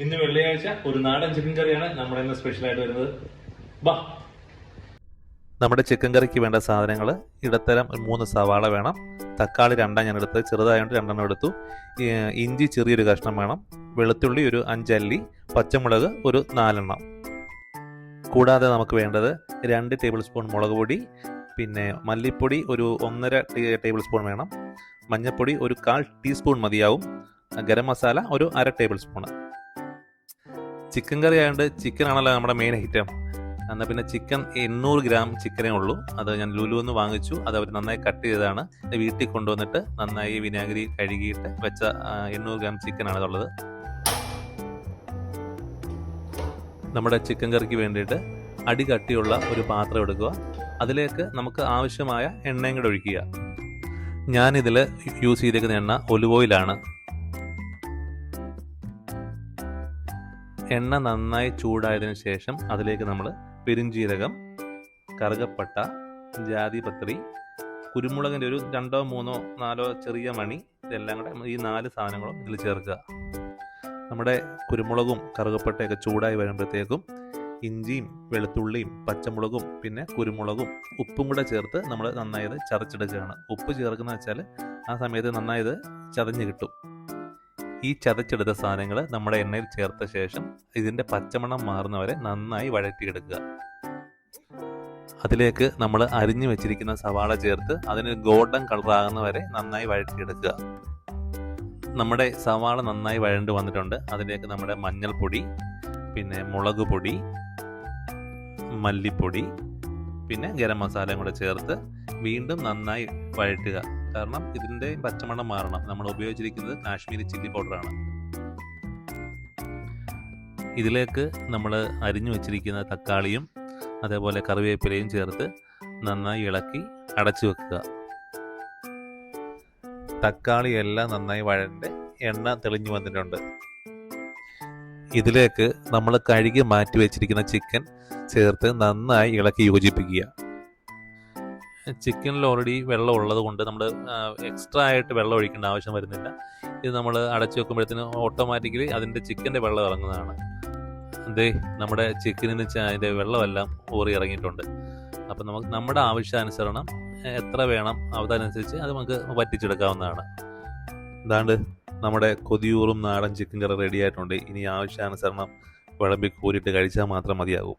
ഇന്ന് വെള്ളിയാഴ്ച ഒരു നാടൻ ചിക്കൻ കറിയാണ് നമ്മുടെ ഇന്ന് സ്പെഷ്യലായിട്ട് വരുന്നത്. ബാ. നമ്മുടെ ചിക്കൻ കറിക്ക് വേണ്ട സാധനങ്ങൾ: ഇടത്തരം 3 സവാള വേണം, തക്കാളി 2 ഞാൻ എടുത്ത് ചെറുതായതുകൊണ്ട് 2 എടുത്തു, ഇഞ്ചി ചെറിയൊരു കഷ്ണം വേണം, വെളുത്തുള്ളി ഒരു 5 അല്ലി, പച്ചമുളക് ഒരു 4 കൂടാതെ നമുക്ക് വേണ്ടത് 2 ടേബിൾ സ്പൂൺ മുളക് പൊടി, പിന്നെ മല്ലിപ്പൊടി ഒരു 1.5 ടേബിൾ സ്പൂൺ വേണം, മഞ്ഞൾപ്പൊടി ഒരു 1/4 ടീസ്പൂൺ മതിയാവും, ഗരം മസാല ഒരു 1/2 ടേബിൾ സ്പൂൺ. ചിക്കൻ കറി ആയതുകൊണ്ട് ചിക്കൻ ആണല്ലോ നമ്മുടെ മെയിൻ ഐറ്റം. എന്നാൽ പിന്നെ ചിക്കൻ 800 ഗ്രാം ചിക്കനേ ഉള്ളൂ. അത് ഞാൻ ലുലുവെന്ന് വാങ്ങിച്ചു. അത് അവർ നന്നായി കട്ട് ചെയ്തതാണ്. വീട്ടിൽ കൊണ്ടുവന്നിട്ട് നന്നായി വിനാഗിരി കഴുകിയിട്ട് വെച്ച 800 ഗ്രാം ചിക്കനാണ് ഉള്ളത്. നമ്മുടെ ചിക്കൻ കറിക്ക് വേണ്ടിയിട്ട് അടി കട്ടിയുള്ള ഒരു പാത്രം എടുക്കുക. അതിലേക്ക് നമുക്ക് ആവശ്യമായ എണ്ണയും കൂടെ ഒഴിക്കുക. ഞാനിതിൽ യൂസ് ചെയ്തേക്കുന്ന എണ്ണ ഒലിവ് ഓയിലാണ്. എണ്ണ നന്നായി ചൂടായതിനു ശേഷം അതിലേക്ക് നമ്മൾ പെരുംജീരകം, കറുകപ്പട്ട, ജാതിപത്രി, കുരുമുളകിൻ്റെ ഒരു 2, 3, 4 ചെറിയ മണി, ഇതെല്ലാം കൂടെ ഈ 4 സാധനങ്ങളും ഇതിൽ ചേർക്കുക. നമ്മുടെ കുരുമുളകും കറുകപ്പട്ടയൊക്കെ ചൂടായി വരുമ്പോഴത്തേക്കും ഇഞ്ചിയും വെളുത്തുള്ളിയും പച്ചമുളകും പിന്നെ കുരുമുളകും ഉപ്പും കൂടെ ചേർത്ത് നമ്മൾ നന്നായി ഇത് ചതച്ചെടുക്കുകയാണ്. ഉപ്പ് ചേർക്കുന്ന വെച്ചാൽ ആ സമയത്ത് നന്നായി ഇത് ചതഞ്ഞ് കിട്ടും. ഈ ചതച്ചെടുത്ത സാധനങ്ങൾ നമ്മുടെ എണ്ണയിൽ ചേർത്ത ശേഷം ഇതിൻ്റെ പച്ചമണം മാറുന്നവരെ നന്നായി വഴറ്റിയെടുക്കുക. അതിലേക്ക് നമ്മൾ അരിഞ്ഞു വെച്ചിരിക്കുന്ന സവാള ചേർത്ത് അതിന് ഗോൾഡൻ കളറാകുന്നവരെ നന്നായി വഴറ്റിയെടുക്കുക. നമ്മുടെ സവാള നന്നായി വഴണ്ട് വന്നിട്ടുണ്ട്. അതിലേക്ക് നമ്മുടെ മഞ്ഞൾപ്പൊടി, പിന്നെ മുളക് പൊടി, മല്ലിപ്പൊടി, പിന്നെ ഗരം മസാലയും കൂടെ ചേർത്ത് വീണ്ടും നന്നായി വഴറ്റുക. കാരണം ഇതിൻ്റെ പച്ചമണം മാറണം. നമ്മൾ ഉപയോഗിച്ചിരിക്കുന്നത് കാശ്മീരി ചില്ലി പൗഡറാണ്. ഇതിലേക്ക് നമ്മൾ അരിഞ്ഞു വെച്ചിരിക്കുന്ന തക്കാളിയും അതേപോലെ കറിവേപ്പിലയും ചേർത്ത് നന്നായി ഇളക്കി അടച്ചു വെക്കുക. തക്കാളി എല്ലാം നന്നായി വഴണ്ട് എണ്ണ തെളിഞ്ഞു വന്നിട്ടുണ്ട്. ഇതിലേക്ക് നമ്മൾ കഴുകി മാറ്റി വെച്ചിരിക്കുന്ന ചിക്കൻ ചേർത്ത് നന്നായി ഇളക്കി യോജിപ്പിക്കുക. ചിക്കനിൽ ഓൾറെഡി വെള്ളം ഉള്ളത് കൊണ്ട് നമ്മൾ എക്സ്ട്രാ ആയിട്ട് വെള്ളം ഒഴിക്കേണ്ട ആവശ്യം വരുന്നില്ല. ഇത് നമ്മൾ അടച്ചു വെക്കുമ്പോഴത്തേന് ഓട്ടോമാറ്റിക്കലി അതിൻ്റെ ചിക്കൻ്റെ വെള്ളം ഇറങ്ങുന്നതാണ്. അതേ നമ്മുടെ ചിക്കനിന് അതിൻ്റെ വെള്ളമെല്ലാം ഊറി ഇറങ്ങിയിട്ടുണ്ട്. അപ്പം നമുക്ക് നമ്മുടെ ആവശ്യാനുസരണം എത്ര വേണം അതനുസരിച്ച് അത് നമുക്ക് വറ്റിച്ചെടുക്കാവുന്നതാണ്. ഇതാണ്ട് നമ്മുടെ കൊതിയൂറും നാടൻ ചിക്കൻ കറി റെഡി ആയിട്ടുണ്ട്. ഇനി ആവശ്യാനുസരണം വിളമ്പി കോരിയിട്ട് കഴിച്ചാൽ മാത്രം മതിയാകും.